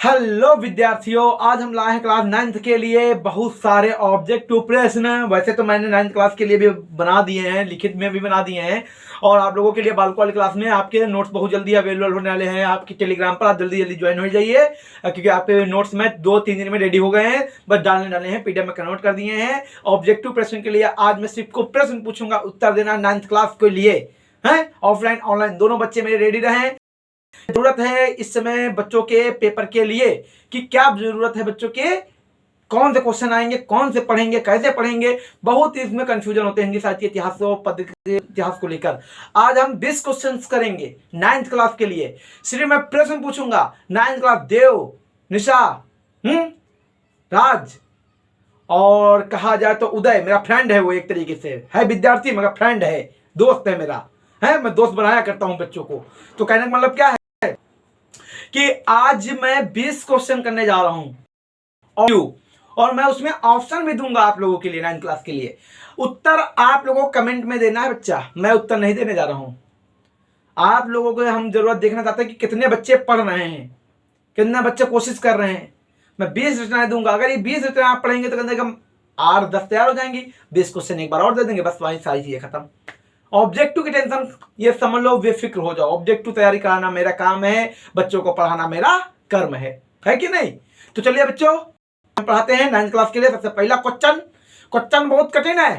Hello विद्यार्थियों, आज हम लाए हैं क्लास 9th के लिए बहुत सारे ऑब्जेक्टिव प्रश्न। वैसे तो मैंने 9th क्लास के लिए भी बना दिए हैं, लिखित में भी बना दिए हैं, और आप लोगों के लिए बालको वाली क्लास में आपके नोट्स बहुत जल्दी अवेलेबल होने वाले हैं। आपकी टेलीग्राम पर आप जल्दी जल्दी ज्वाइन हो जाइए, क्योंकि आपके नोट्स में 2-3 दिन में रेडी हो गए हैं। बस डालने हैं, पीडीएफ में कन्वर्ट कर दिए हैं। ऑब्जेक्टिव प्रश्न के लिए आज मैं सिर्फ को प्रश्न पूछूंगा, उत्तर देना 9th क्लास के लिए है। ऑफलाइन ऑनलाइन दोनों बच्चे मेरे रेडी रहें। जरूरत है इस समय बच्चों के पेपर के लिए कि क्या जरूरत है बच्चों के, कौन से क्वेश्चन आएंगे, कौन से पढ़ेंगे, कैसे पढ़ेंगे। बहुत इसमें कंफ्यूजन होते हैं हिंदी साहित्य इतिहास को लेकर। आज हम 20 क्वेश्चंस करेंगे 9th क्लास के लिए। सिर्फ मैं प्रश्न पूछूंगा। 9th क्लास देव, निशा, राज, और कहा जाए तो उदय मेरा फ्रेंड है। वो एक तरीके से है विद्यार्थी मगर फ्रेंड है, दोस्त है मेरा, है। मैं दोस्त बनाया करता हूं बच्चों को। तो कहने का मतलब क्या है कि आज मैं 20 क्वेश्चन करने जा रहा हूं और मैं उसमें ऑप्शन भी दूंगा आप लोगों के लिए 9th क्लास के लिए। उत्तर आप लोगों को कमेंट में देना है बच्चा, मैं उत्तर नहीं देने जा रहा हूं। आप लोगों को हम जरूरत देखना चाहते हैं कि कितने बच्चे पढ़ रहे हैं, कितने बच्चे कोशिश कर रहे हैं। मैं 20 रचनाएं दूंगा। अगर ये 20 रचनाएं आप पढ़ेंगे तो कम से कम 8-10 तैयार हो जाएंगी। 20 क्वेश्चन एक बार और दे देंगे, बस वही सारी चीजें खत्म। ऑब्जेक्टिव की टेंशन ये समझ लो, बेफिक्र हो जाओ। ऑब्जेक्टिव तैयारी कराना मेरा काम है, बच्चों को पढ़ाना मेरा कर्म है कि नहीं। तो चलिए बच्चों, हम पढ़ाते हैं 9th क्लास के लिए। सबसे पहला क्वेश्चन बहुत कठिन है।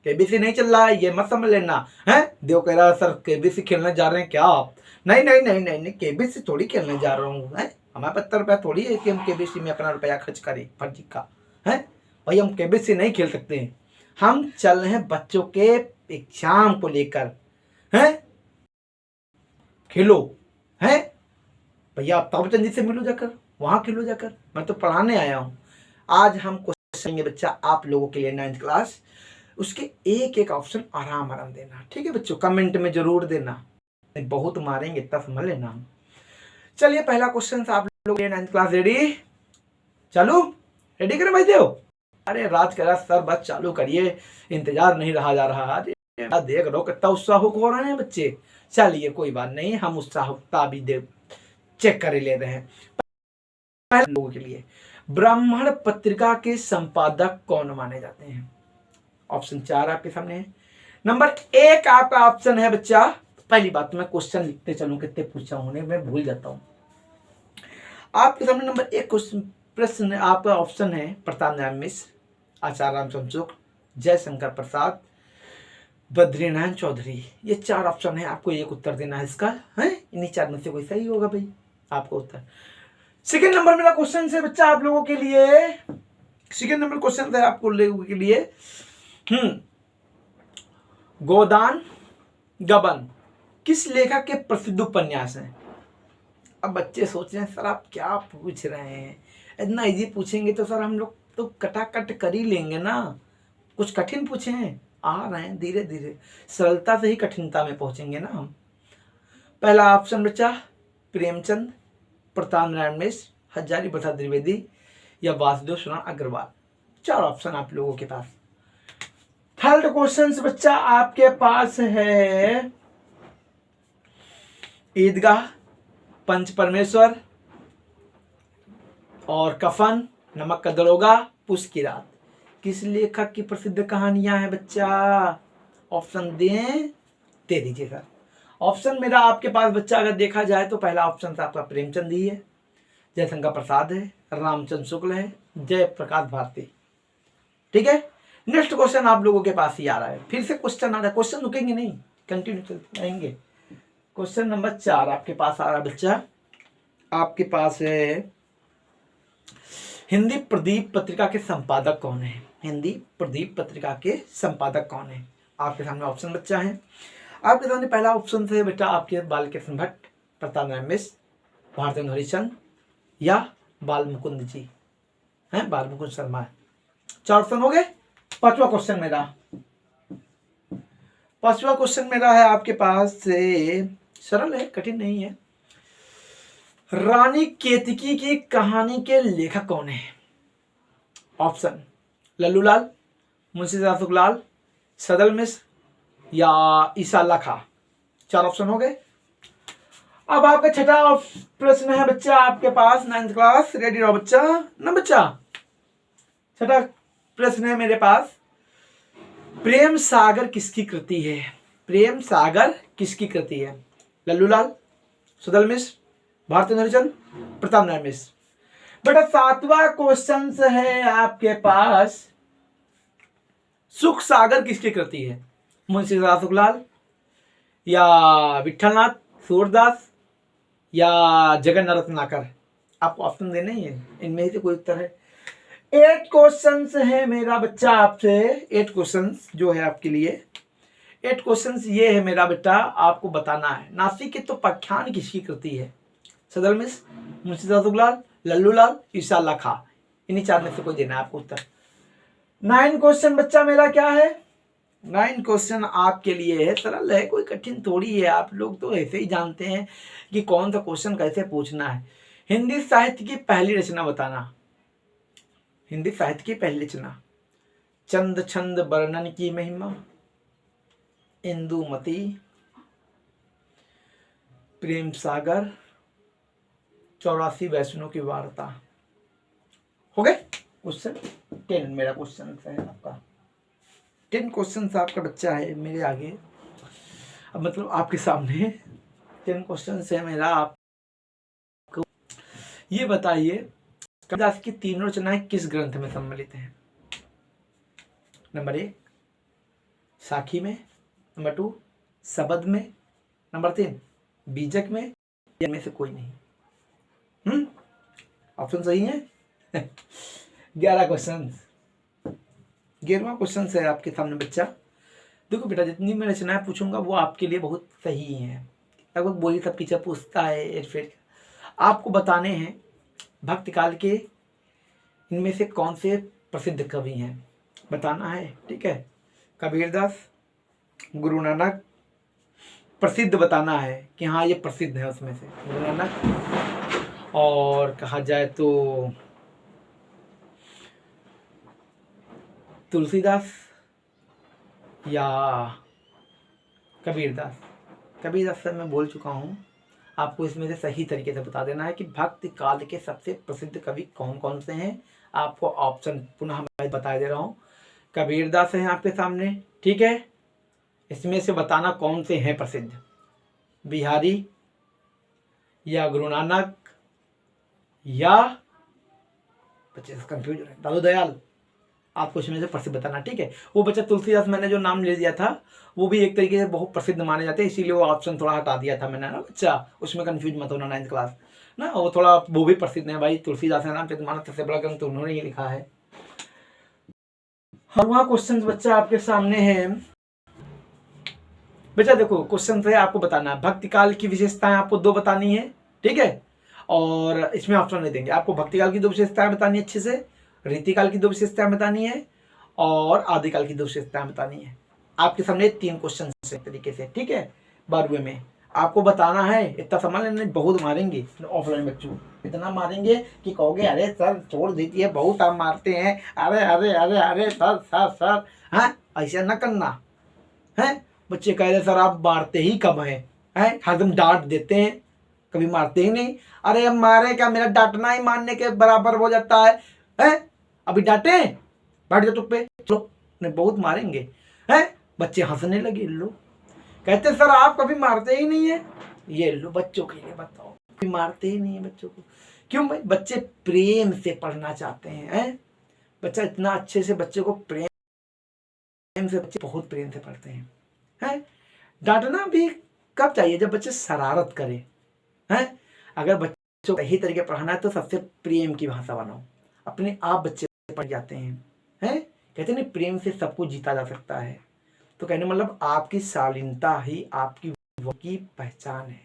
केबीसी नहीं चल रहा है, ये मत समझ लेना है। देव कह रहा है सर केबीसी खेलने जा रहे हैं क्या आप? नहीं नहीं नहीं नहीं नहीं, केबीसी थोड़ी खेलने जा रहा हूँ। हमारे 70 रुपया थोड़ी है कि हम केबीसी में अपना रुपया खर्च करें फर्जी का, है भाई। हम केबीसी नहीं खेल सकते हैं। हम चल रहे हैं बच्चों के एग्जाम को लेकर, हैं। खेलो, हैं भैया। आप ताबचंद जी से मिलो जाकर, वहां खेलो जाकर। मैं तो पढ़ाने आया हूं। आज हम क्वेश्चन बच्चा आप लोगों के लिए 9th क्लास, उसके एक एक ऑप्शन आराम आराम देना, ठीक है बच्चों। कमेंट में जरूर देना, बहुत मारेंगे इतना समझ लेना। चलिए पहला क्वेश्चन आप लोग 9th क्लास रेडी? चालू रेडी करें भाई देव? अरे राज कह रहा सर बस चालू करिए, इंतजार नहीं रहा जा रहा। अरे देख लो कितना उत्साहुक हो रहे हैं बच्चे। चलिए कोई बात नहीं, हम उत्साहकता भी चेक कर ले रहे हैं। पहले लोगों के लिए, ब्राह्मण पत्रिका के संपादक कौन माने जाते हैं? ऑप्शन 4 आपके सामने है। नंबर 1 आपका ऑप्शन है बच्चा। पहली बात मैं क्वेश्चन लिखते चलूं, कितने पूछा हूं मैं भूल जाता हूं। आपके सामने नंबर 1 क्वेश्चन प्रश्न आपका ऑप्शन है प्रताप नारायण मिश्र, आचार्य रामचंद्र शुक्ल, जयशंकर प्रसाद, बद्रीनारायण चौधरी। ये 4 ऑप्शन है, आपको एक उत्तर देना है इसका, है। इन्हीं 4 में से कोई सही होगा भाई आपको उत्तर। सेकेंड नंबर मेरा क्वेश्चन है बच्चा आप लोगों के लिए। सेकेंड नंबर क्वेश्चन है आपको लोगों के लिए, गोदान गबन किस लेखक के प्रसिद्ध उपन्यास हैं? अब बच्चे सोच रहे हैं सर आप क्या पूछ रहे हैं, इतना इजी पूछेंगे तो सर हम लोग तो कटाकट कर ही लेंगे ना। कुछ कठिन पूछे हैं, आ रहे हैं धीरे धीरे, सरलता से ही कठिनता में पहुंचेंगे ना हम। पहला ऑप्शन बच्चा प्रेमचंद, प्रताप नारायण मिश्र, हजारी प्रसाद द्विवेदी या वासुदेव शरण अग्रवाल। 4 ऑप्शन आप लोगों के पास। थर्ड क्वेश्चन बच्चा आपके पास है ईदगाह, पंच परमेश्वर और कफन, नमक का दरोगा, पुस की रात किस लेखक की प्रसिद्ध कहानियां हैं बच्चा? ऑप्शन दें, दे दीजिए सर। ऑप्शन मेरा आपके पास बच्चा अगर देखा जाए तो पहला ऑप्शन आपका प्रेमचंद ही है, जयशंकर प्रसाद है, रामचंद्र शुक्ल है, जयप्रकाश भारती। ठीक है, नेक्स्ट क्वेश्चन आप लोगों के पास ही आ रहा है। फिर से क्वेश्चन आ रहा है, क्वेश्चन रुकेंगे नहीं, कंटिन्यू चलते रहेंगे। क्वेश्चन नंबर 4 आपके पास आ रहा है बच्चा। आपके पास है हिंदी प्रदीप पत्रिका के संपादक कौन है? हिंदी प्रदीप पत्रिका के संपादक कौन है? आपके सामने ऑप्शन बच्चा है। आपके सामने पहला ऑप्शन है बेटा आपके बालकृष्ण भट्ट, प्रताप नारायण मिश्र, भारतेंदु हरिश्चंद्र या बाल मुकुंद जी हैं, बाल मुकुंद शर्मा। 4 ऑप्शन हो गए। पांचवा क्वेश्चन मेरा है आपके पास से, सरल है, कठिन नहीं है। रानी केतकी की कहानी के लेखक कौन है? ऑप्शन लल्लूलाल, मुंशी सुखलाल, सदल मिश्र या ईसा अल्लाह खां। 4 ऑप्शन हो गए। अब आपका छठा प्रश्न है बच्चा आपके पास, 9th क्लास, रेडी रहो बच्चा ना बच्चा। छठा प्रश्न है मेरे पास, प्रेम सागर किसकी कृति है? प्रेम सागर किसकी कृति है? लल्लूलाल, सुदल मिश्र, भारती हरिचंद, प्रताप नारायण मिश्र। बेटा 7वां क्वेश्चन है आपके पास, सुख सागर किसकी कृति है? मुंशी सुखलाल या विठलनाथ सूरदास या जगन्नाथ रत्नाकर? आपको ऑप्शन देने ही है, इनमें से कोई उत्तर है। 8 क्वेश्चंस है मेरा बच्चा आपसे, 8 क्वेश्चंस जो है आपके लिए, 8 क्वेश्चंस ये है मेरा बेटा, आपको बताना है नासिक के तो पख्यान किसकी कृति है? सदल मिश्र, मुंशी सुखलाल, लल्लूलाल, ईसा खां, इन्हीं 4 में से कोई देना है आपको उत्तर। 9 क्वेश्चन बच्चा मेरा क्या है? 9 क्वेश्चन आपके लिए है, सरल है, कोई कठिन थोड़ी है। आप लोग तो ऐसे ही जानते हैं कि कौन सा क्वेश्चन कैसे पूछना है। हिंदी साहित्य की पहली रचना बताना। हिंदी साहित्य की पहली रचना, चंद छंद वर्णन की महिमा, इंदुमती, प्रेम सागर, 84 वैष्णव की वार्ता। हो गए क्वेश्चन? 10 मेरा क्वेश्चन है आपका, 10 क्वेश्चन आपका बच्चा है मेरे आगे, अब मतलब आपके सामने 10 क्वेश्चन है मेरा। आपको ये बताइए, कालिदास की तीनों रचनाएं किस ग्रंथ में सम्मिलित हैं? नंबर 1 साखी में, नंबर 2 शबद में, नंबर 3 बीजक में, इनमें से कोई नहीं। ऑप्शन सही है। 11 क्वेश्चन, 11वां क्वेश्चन है आपके सामने बच्चा। देखो बेटा, जितनी मैं रचनाएं पूछूंगा वो आपके लिए बहुत सही है, लगभग वही सब टीचर पूछता है। फिर आपको बताने हैं भक्ति काल के इनमें से कौन से प्रसिद्ध कवि हैं, बताना है, ठीक है। कबीरदास, गुरु नानक, प्रसिद्ध बताना है कि हाँ ये प्रसिद्ध है, उसमें से गुरु नानक, और कहा जाए तो तुलसीदास या कबीरदास। कबीरदास से मैं बोल चुका हूँ, आपको इसमें से सही तरीके से बता देना है कि भक्ति काल के सबसे प्रसिद्ध कवि कौन कौन से हैं। आपको ऑप्शन पुनः मैं बता दे रहा हूँ, कबीरदास हैं आपके सामने, ठीक है। इसमें से बताना कौन से हैं प्रसिद्ध, बिहारी या गुरु नानक या बच्चे कंफ्यूज हो रहे हैं, दादू दयाल। आपको इसमें से प्रसिद्ध बताना, ठीक है। वो बच्चा तुलसीदास मैंने जो नाम ले दिया था वो भी एक तरीके से बहुत प्रसिद्ध माने जाते हैं, इसीलिए वो ऑप्शन थोड़ा हटा दिया था मैंने ना बच्चा, उसमें कंफ्यूज मत होना। 9th क्लास ना, वो थोड़ा वो भी प्रसिद्ध है भाई, तुलसीदास है नाम, मानव सबसे बड़ा ग्रंथ तो उन्होंने ही लिखा है। हाँ, वहाँ क्वेश्चन बच्चा आपके सामने है बच्चा। देखो क्वेश्चन है, आपको बताना है भक्ति काल की विशेषताएं, आपको 2 बतानी है, ठीक है। और इसमें ऑप्शन नहीं देंगे, आपको भक्ति काल की 2 विशेषताएं बतानी है अच्छे से, रीतिकाल की 2 विशेषताएं बतानी है, और आदिकाल की 2 विशेषताएं बतानी है। आपके सामने 3 क्वेश्चन है तरीके से, ठीक है। 12वें में आपको बताना है, इतना समझ लेना, बहुत मारेंगे ऑफलाइन बच्चों, इतना मारेंगे कि कहोगे अरे सर छोड़ देती है, बहुत आप मारते हैं, अरे अरे अरे अरे सर सर सर, हाँ ऐसा ना करना है। बच्चे कह रहे सर आप मारते ही कम हैं, हरदम डांट देते हैं, कभी मारते ही नहीं। अरे हम मारे क्या, मेरा डांटना ही मारने के बराबर हो जाता है? अभी डांटे, बैठ जाओ चुप पे, चलो नहीं बहुत मारेंगे, हैं। बच्चे हंसने लगे, लो कहते सर आप कभी मारते ही नहीं है। ये लो बच्चों के लिए बताओ, कभी मारते ही नहीं है बच्चों को, क्यों भाई? बच्चे प्रेम से पढ़ना चाहते हैं, बच्चा इतना अच्छे से बच्चे को प्रेम से, बच्चे बहुत प्रेम से पढ़ते हैं। डांटना भी कब चाहिए, जब बच्चे शरारत करें, हैं। अगर बच्चों को सही तरीके पढ़ाना है तो सबसे प्रेम की भाषा बनाओ, अपने आप बच्चे पढ़ जाते हैं। कहते नहीं प्रेम से सबको जीता जा सकता है, तो कहने मतलब आपकी शालीनता ही आपकी की पहचान है।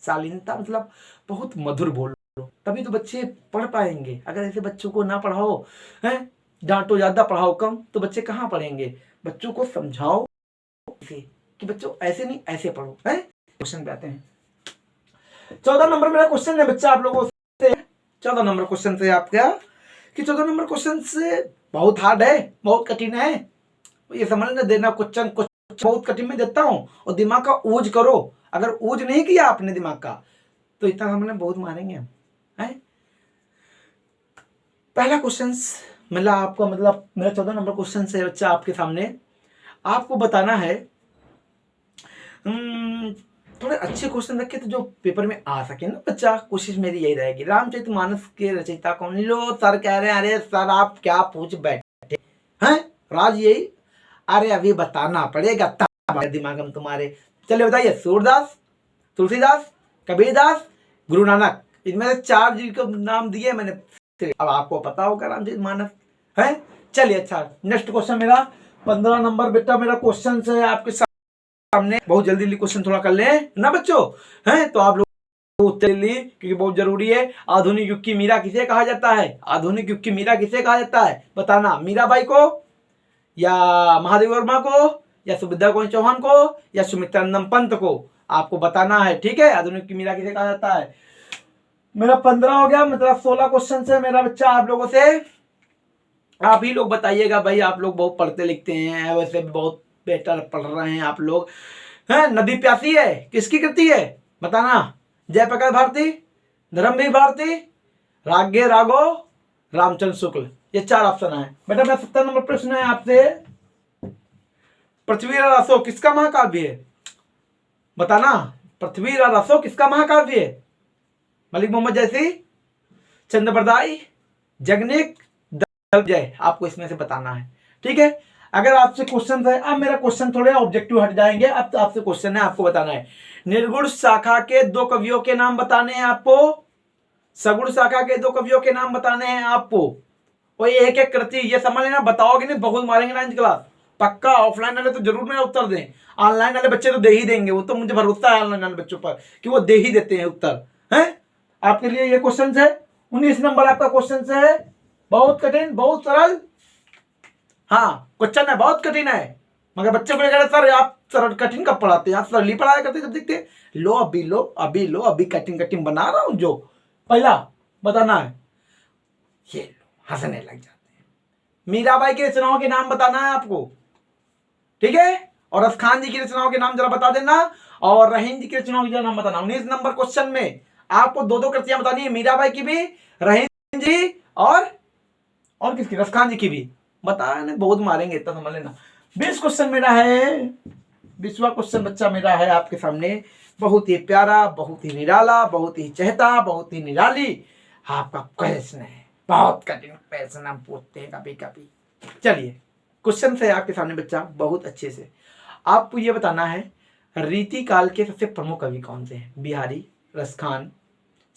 शालीनता मतलब बहुत मधुर बोलो, तभी तो बच्चे पढ़ पाएंगे। अगर ऐसे बच्चों को ना पढ़ाओ, हैं, डांटो ज्यादा पढ़ाओ कम, तो बच्चे कहाँ पढ़ेंगे। बच्चों को समझाओ कि बच्चों ऐसे नहीं ऐसे पढ़ो, है। क्वेश्चन पे आते हैं। 14 नंबर मेरा क्वेश्चन है बच्चा आप लोगों से, 14 नंबर क्वेश्चन से आपका कि 14 नंबर क्वेश्चन से बहुत हार्ड है, बहुत कठिन है, ये समझ देना। क्वेश्चन बहुत कठिन में देता हूं, और दिमाग का यूज करो। अगर यूज नहीं किया आपने दिमाग का तो इतना हमने बहुत मारेंगे हम, है। पहला क्वेश्चन मतलब आपको, मतलब मेरा 14 नंबर क्वेश्चन है बच्चा आपके सामने। आपको बताना है थोड़े अच्छे क्वेश्चन रखे तो जो पेपर में आ सके ना बच्चा, कोशिश मेरी यही रहेगी। रामचरितमानस के रचयिता कौन? लो सर कह रहे हैं, अरे सर आप क्या पूछ बैठे हैं, राज यही, अरे अभी बताना पड़ेगा तब दिमाग हम तुम्हारे। चलिए बताइए, सूरदास, तुलसीदास, कबीरदास, गुरु नानक, इनमें से 4 जी को नाम दिए मैंने, अब आपको पता होगा रामचरितमानस है। चलिए अच्छा, नेक्स्ट क्वेश्चन मेरा 15 नंबर बेटा मेरा क्वेश्चन है आपके सामने। बहुत जल्दी क्वेश्चन थोड़ा कर ले ना बच्चों, हैं तो आप लोग उत्तर ली क्योंकि बहुत जरूरी है। आधुनिक युग की मीरा किसे कहा जाता है? आधुनिक युग की मीरा किसे कहा जाता है? बताना, मीराबाई को, या महादेव वर्मा को, या सुविद्या गोविंद चौहान को, या सुमित्रानंदम पंत को? आपको बताना है, ठीक है। आधुनिक की मीरा किसे कहा जाता है? मेरा 15 हो गया, मतलब 16 क्वेश्चन है मेरा बच्चा आप लोगों से। आप ही लोग बताइएगा भाई, आप लोग बहुत पढ़ते लिखते हैं, वैसे भी बहुत बेटर पढ़ रहे हैं आप लोग, हैं। नदी प्यासी है किसकी कृति है? बताना। जयप्रकाश भारती, धर्मवीर भारती, राग्य राघो, रामचंद्र शुक्ल, ये 4 ऑप्शन है बेटा। मेरा 70 नंबर प्रश्न है आपसे, पृथ्वी और रसो किसका महाकाव्य है? बताना, पृथ्वी और रसो किसका महाकाव्य है? मलिक मोहम्मद जैसी, चंद्रबरदाई, जगनिक, जय, आपको इसमें से बताना है, ठीक है। अगर आपसे क्वेश्चन है, अब मेरा क्वेश्चन थोड़े ऑब्जेक्टिव हट जाएंगे। अब तो आपसे क्वेश्चन है, आपको बताना है निर्गुण शाखा के 2 कवियों के नाम बताने हैं आपको, सगुण शाखा के 2 कवियों के नाम बताने हैं आपको, और एक एक कृति ये समझ लेना, बताओगे नहीं बहुत मारेंगे 9th क्लास पक्का। ऑफलाइन वाले तो जरूर मेरा उत्तर दें, ऑनलाइन वाले बच्चे तो दे ही देंगे, वो तो मुझे भरोसा है ऑनलाइन वाले बच्चों पर कि वो दे ही देते हैं उत्तर, है। आपके लिए ये क्वेश्चन है 19 नंबर आपका क्वेश्चन है, बहुत कठिन बहुत सरल, हाँ क्वेश्चन है बहुत कठिन है, मगर बच्चे को कह रहे सर आप सरल कठिन कब पढ़ाते हैं, आप सरल ही पढ़ाया करते जब देखते हैं। लो अभी लो अभी लो, अभी कठिन कठिन बना रहा हूं। जो पहला बताना है, ये लो हंसने लग जाते हैं, मीराबाई की रचनाओं के नाम बताना है आपको, ठीक है। और अफखान जी की रचनाओं के नाम जरा बता देना, और रहीम जी की रचनाओं के नाम बताना। 19 नंबर क्वेश्चन में आपको 2-2 कृतियां बतानी है, मीराबाई की भी, रहीम जी और किसकी, रफखान जी की भी। बताने बहुत मारेंगे, इतना समझ लेना। 20 क्वेश्चन मेरा है, 20वां क्वेश्चन बच्चा मेरा है आपके सामने, बहुत ही प्यारा, बहुत ही निराला, बहुत ही चहता, बहुत ही निराली आपका प्रश्न है। बहुत कठिन प्रश्न हम पूछते हैं कभी कभी। चलिए क्वेश्चन से आपके सामने बच्चा, बहुत अच्छे से आपको ये बताना है, रीति काल के सबसे प्रमुख कवि कौन से हैं? बिहारी, रसखान,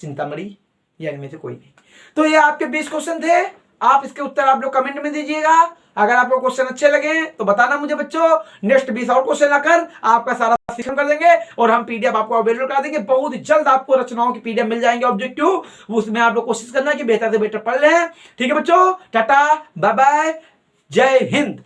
चिंतामणि, या इनमें से कोई नहीं। तो ये आपके 20 क्वेश्चन थे, आप इसके उत्तर आप लोग कमेंट में दीजिएगा। अगर आपको क्वेश्चन अच्छे लगे तो बताना मुझे बच्चों। नेक्स्ट 20 और क्वेश्चन आकर आपका सारा सिस्टम कर देंगे, और हम पीडीएफ आपको अवेलेबल करा देंगे। बहुत जल्द आपको रचनाओं की पीडीएफ मिल जाएंगे ऑब्जेक्टिव, उसमें आप लोग कोशिश करना कि बेहतर से बेहतर पढ़ लें, ठीक है बच्चों। टाटा बाय बाय, जय हिंद।